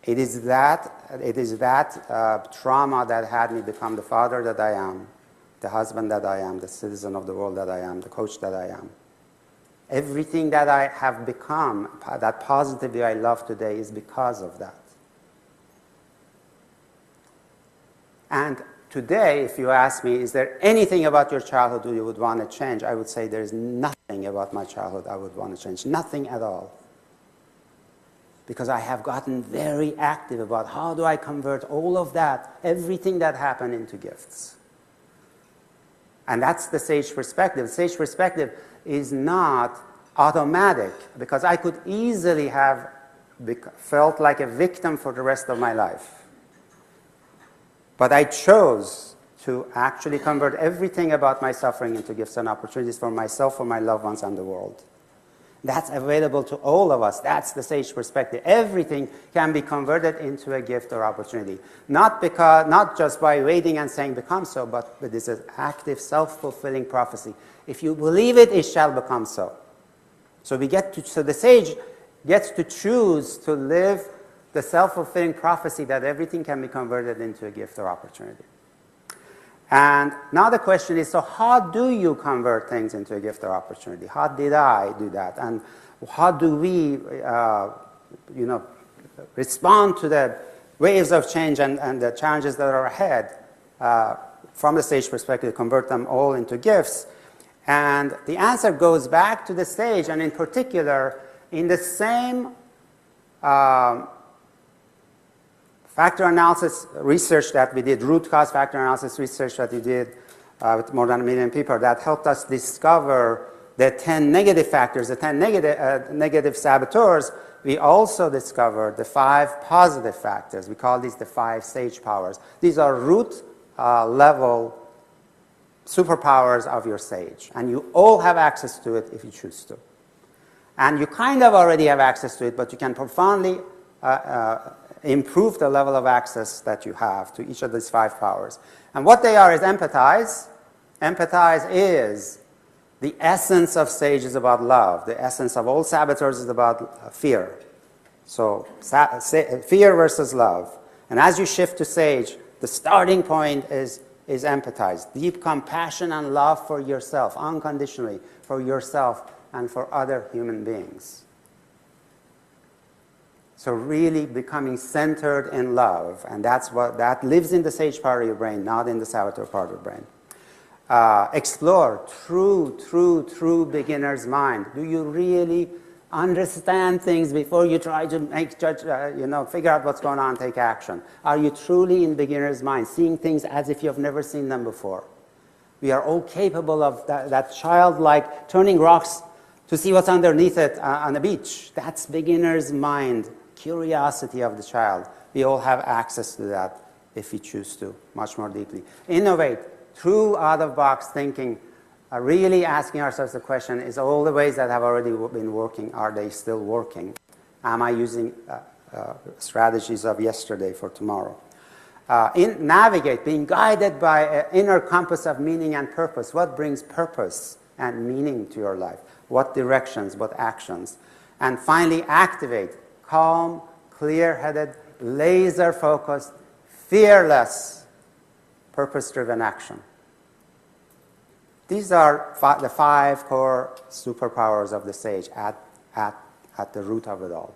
S5: It is that trauma that had me become the father that I am, the husband that I am, the citizen of the world that I am, the coach that I am. Everything that I have become, that positivity I love today, is because of that. And today, if you ask me, is there anything about your childhood you would want to change? I would say there's nothing about my childhood I would want to change. Nothing at all. Because I have gotten very active about how do I convert all of that, everything that happened, into gifts. And that's the sage perspective. The sage perspective is not automatic, because I could easily have felt like a victim for the rest of my life. But I chose to actually convert everything about my suffering into gifts and opportunities for myself, for my loved ones, and the world. That's available to all of us. That's the sage perspective. Everything can be converted into a gift or opportunity. Not just by waiting and saying become so, but it is an active, self-fulfilling prophecy. If you believe it, it shall become so. So the sage gets to choose to live the self-fulfilling prophecy that everything can be converted into a gift or opportunity. And now the question is, so how do you convert things into a gift or opportunity? How did I do that? And how do we, respond to the waves of change and the challenges that are ahead from the sage perspective, convert them all into gifts? And the answer goes back to the sage, and in particular, in the same factor analysis research that we did, root cause factor analysis research that we did with more than 1 million people, that helped us discover the 10 negative factors, the 10 negative saboteurs. We also discovered the 5 positive factors. We call these the 5 sage powers. These are root level superpowers of your sage, and you all have access to it if you choose to. And you kind of already have access to it, but you can profoundly improve the level of access that you have to each of these 5 powers. And what they are is empathize. Empathize is the essence of sage is about love. The essence of all saboteurs is about fear. So fear versus love. And as you shift to sage, the starting point is empathize. Deep compassion and love for yourself, unconditionally, for yourself and for other human beings. So really becoming centered in love, and that lives in the sage part of your brain, not in the saboteur part of your brain. Explore true beginner's mind. Do you really understand things before you try to figure out what's going on, take action? Are you truly in beginner's mind, seeing things as if you've never seen them before? We are all capable of that childlike turning rocks to see what's underneath it on the beach. That's beginner's mind, curiosity of the child. We all have access to that if we choose to, much more deeply. Innovate, true out-of-box thinking, really asking ourselves the question, is all the ways that have already been working, are they still working? Am I using strategies of yesterday for tomorrow? Navigate, being guided by an inner compass of meaning and purpose. What brings purpose and meaning to your life? What directions, what actions? And finally, activate, calm, clear-headed, laser-focused, fearless, purpose-driven action. These are the 5 core superpowers of the sage at the root of it all.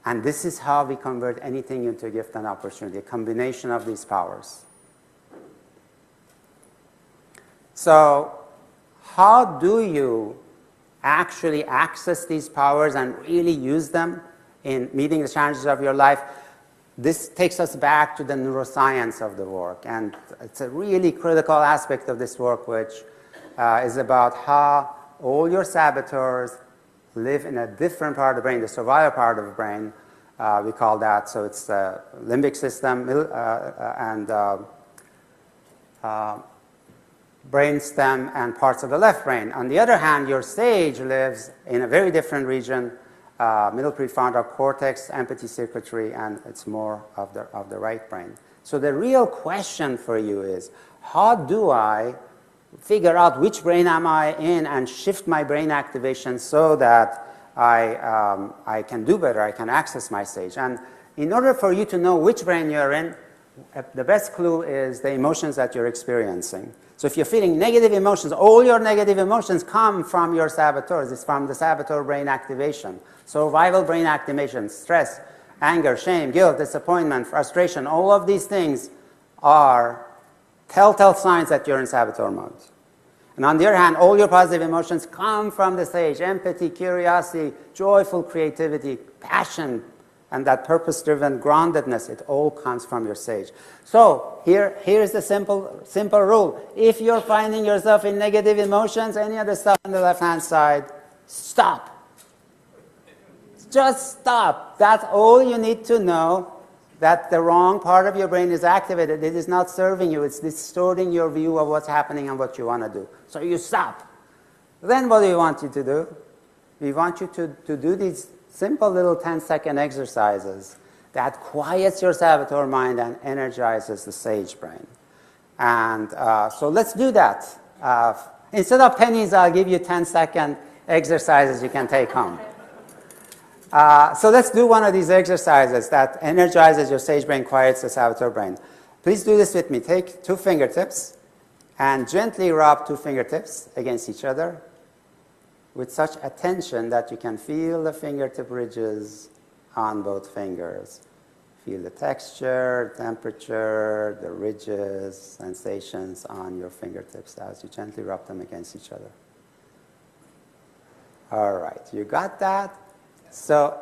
S5: And this is how we convert anything into a gift and opportunity, a combination of these powers. So how do you actually access these powers and really use them in meeting the challenges of your life? This takes us back to the neuroscience of the work, and it's a really critical aspect of this work, which is about how all your saboteurs live in a different part of the brain, the survival part of the brain, we call that. So it's the limbic system and brainstem and parts of the left brain. On the other hand, your sage lives in a very different region, middle prefrontal cortex, empathy circuitry, and it's more of the right brain. So the real question for you is, how do I figure out which brain am I in and shift my brain activation so that I can do better, I can access my sage? And in order for you to know which brain you're in, the best clue is the emotions that you're experiencing. So if you're feeling negative emotions, all your negative emotions come from your saboteurs. It's from the saboteur brain activation. Survival brain activation, stress, anger, shame, guilt, disappointment, frustration, all of these things are telltale signs that you're in saboteur mode. And on the other hand, all your positive emotions come from the sage: empathy, curiosity, joyful creativity, passion, and that purpose-driven groundedness. It all comes from your sage. So here's the simple rule. If you're finding yourself in negative emotions, any other stuff on the left-hand side, stop. Just stop. That's all you need to know, that the wrong part of your brain is activated. It is not serving you. It's distorting your view of what's happening and what you want to do. So you stop. Then what do we want you to do? We want you to do these simple little 10-second exercises that quiets your saboteur mind and energizes the sage brain. And so let's do that. Instead of pennies, I'll give you 10-second exercises you can take home. So let's do one of these exercises that energizes your sage brain, quiets the saboteur brain. Please do this with me. Take 2 fingertips and gently rub 2 fingertips against each other with such attention that you can feel the fingertip ridges on both fingers. Feel the texture, temperature, the ridges, sensations on your fingertips as you gently rub them against each other. All right, you got that? So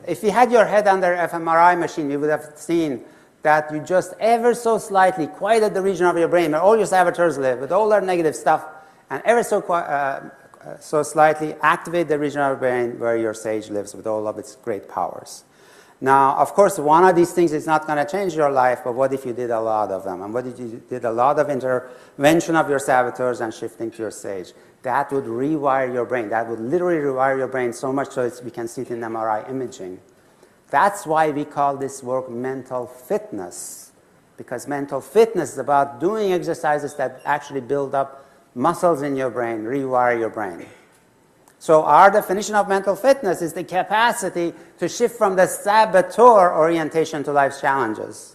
S5: if you had your head under fMRI machine, you would have seen that you just ever so slightly quieted the region of your brain where all your saboteurs live with all their negative stuff, and ever so slightly activate the region of your brain where your sage lives with all of its great powers. Now, of course, one of these things is not going to change your life, but what if you did a lot of them? And what if you did a lot of intervention of your saboteurs and shifting to your sage? That would rewire your brain. That would literally rewire your brain so much so we can see it in MRI imaging. That's why we call this work mental fitness, because mental fitness is about doing exercises that actually build up muscles in your brain, rewire your brain. So our definition of mental fitness is the capacity to shift from the saboteur orientation to life's challenges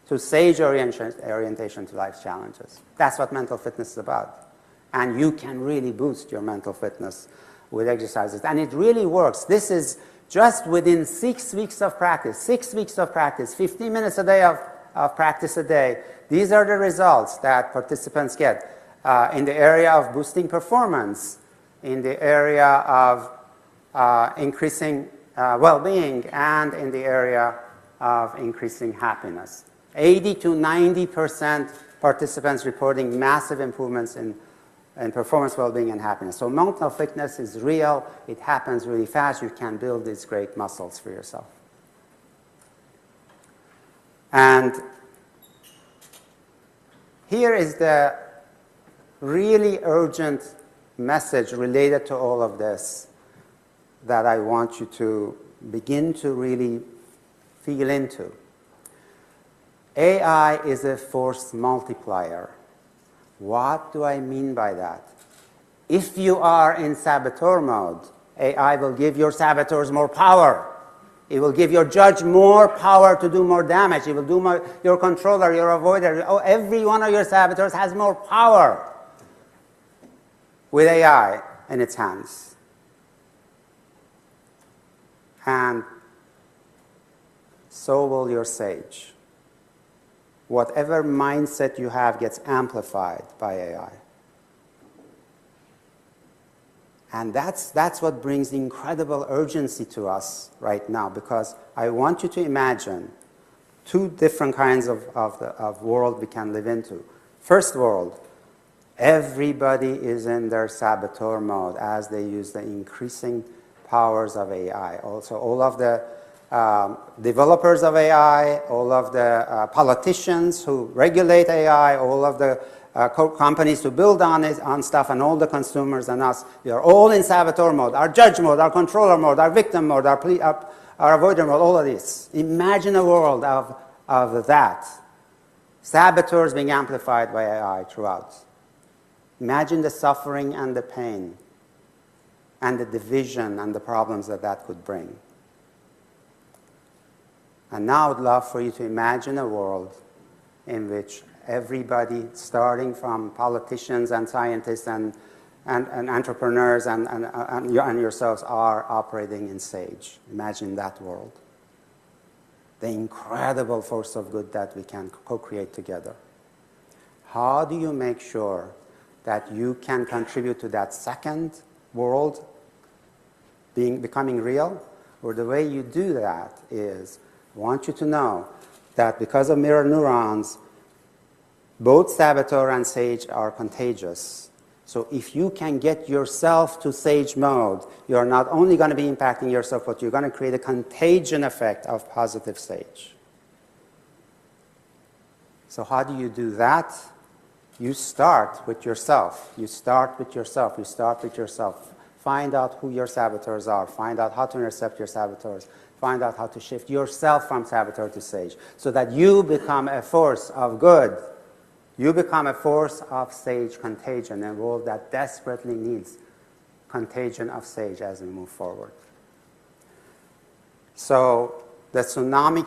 S5: to sage orientation to life's challenges. That's what mental fitness is about. And you can really boost your mental fitness with exercises. And it really works. This is just within 6 weeks of practice, 6 weeks of practice, 15 minutes a day of practice a day. These are the results that participants get in the area of boosting performance, in the area of increasing well-being and in the area of increasing happiness. 80 to 90% participants reporting massive improvements in performance, well-being, and happiness. So mental fitness is real. It happens really fast. You can build these great muscles for yourself. And here is the really urgent message related to all of this that I want you to begin to really feel into. AI is a force multiplier. What do I mean by that? If you are in saboteur mode, AI will give your saboteurs more power. It will give your judge more power to do more damage. It will do more, your controller, your avoider, every one of your saboteurs has more power with AI in its hands. And so will your sage. Whatever mindset you have gets amplified by AI. And that's what brings incredible urgency to us right now, because I want you to imagine two different kinds of world we can live into. First world, everybody is in their saboteur mode as they use the increasing powers of AI. Also, all of the developers of AI, all of the politicians who regulate AI, all of the companies who build on stuff, and all the consumers and us, we are all in saboteur mode, our judge mode, our controller mode, our victim mode, our avoider mode, all of this. Imagine a world of that. Saboteurs being amplified by AI throughout. Imagine the suffering and the pain and the division and the problems that could bring. And now I would love for you to imagine a world in which everybody, starting from politicians and scientists and entrepreneurs and yourselves, are operating in SAGE. Imagine that world. The incredible force of good that we can co-create together. How do you make sure that you can contribute to that second world becoming real? Or the way you do that is, I want you to know that because of mirror neurons, both saboteur and sage are contagious. So if you can get yourself to sage mode, you're not only going to be impacting yourself, but you're going to create a contagion effect of positive sage. So how do you do that? You start with yourself. You start with yourself. You start with yourself. Find out who your saboteurs are. Find out how to intercept your saboteurs. Find out how to shift yourself from saboteur to sage so that you become a force of good. You become a force of sage contagion, a world that desperately needs contagion of sage as we move forward. So the tsunami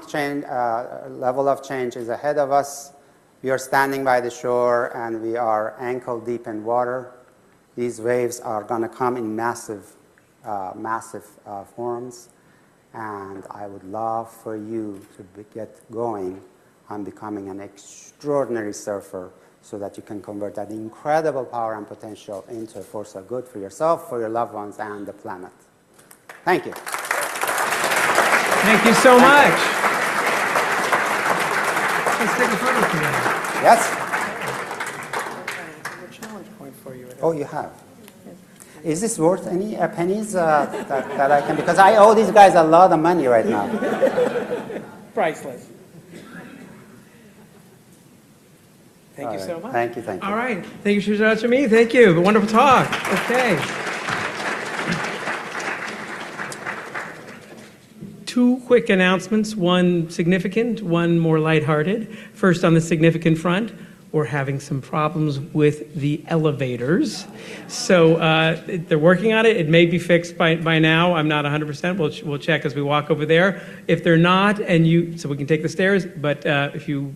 S5: level of change is ahead of us. We are standing by the shore and we are ankle deep in water. These waves are going to come in massive forms. And I would love for you to get going on becoming an extraordinary surfer so that you can convert that incredible power and potential into a force of good for yourself, for your loved ones, and the planet. Thank you.
S2: Thank you so much. Let's take a photo together.
S5: Yes? Oh, you have. Is this worth any pennies that I can? Because I owe these guys a lot of money right now.
S2: Priceless. Thank you so much.
S5: Thank you, thank you.
S2: All right. Thank you, Shirzad Chamine. Thank you. Wonderful talk. Okay. Two quick announcements, one significant, one more lighthearted. First, on the significant front, we're having some problems with the elevators. So they're working on it. It may be fixed by now. I'm not 100%. We'll check as we walk over there. If they're not, so we can take the stairs, but if you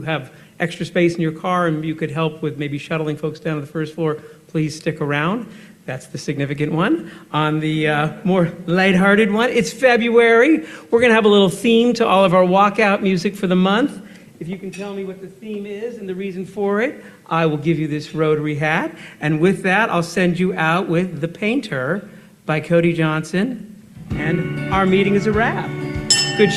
S2: have extra space in your car and you could help with maybe shuttling folks down to the first floor, please stick around. That's the significant one. On the more lighthearted one, it's February. We're going to have a little theme to all of our walkout music for the month. If you can tell me what the theme is and the reason for it, I will give you this Rotary hat. And with that, I'll send you out with The Painter by Cody Johnson. And our meeting is a wrap. Good show.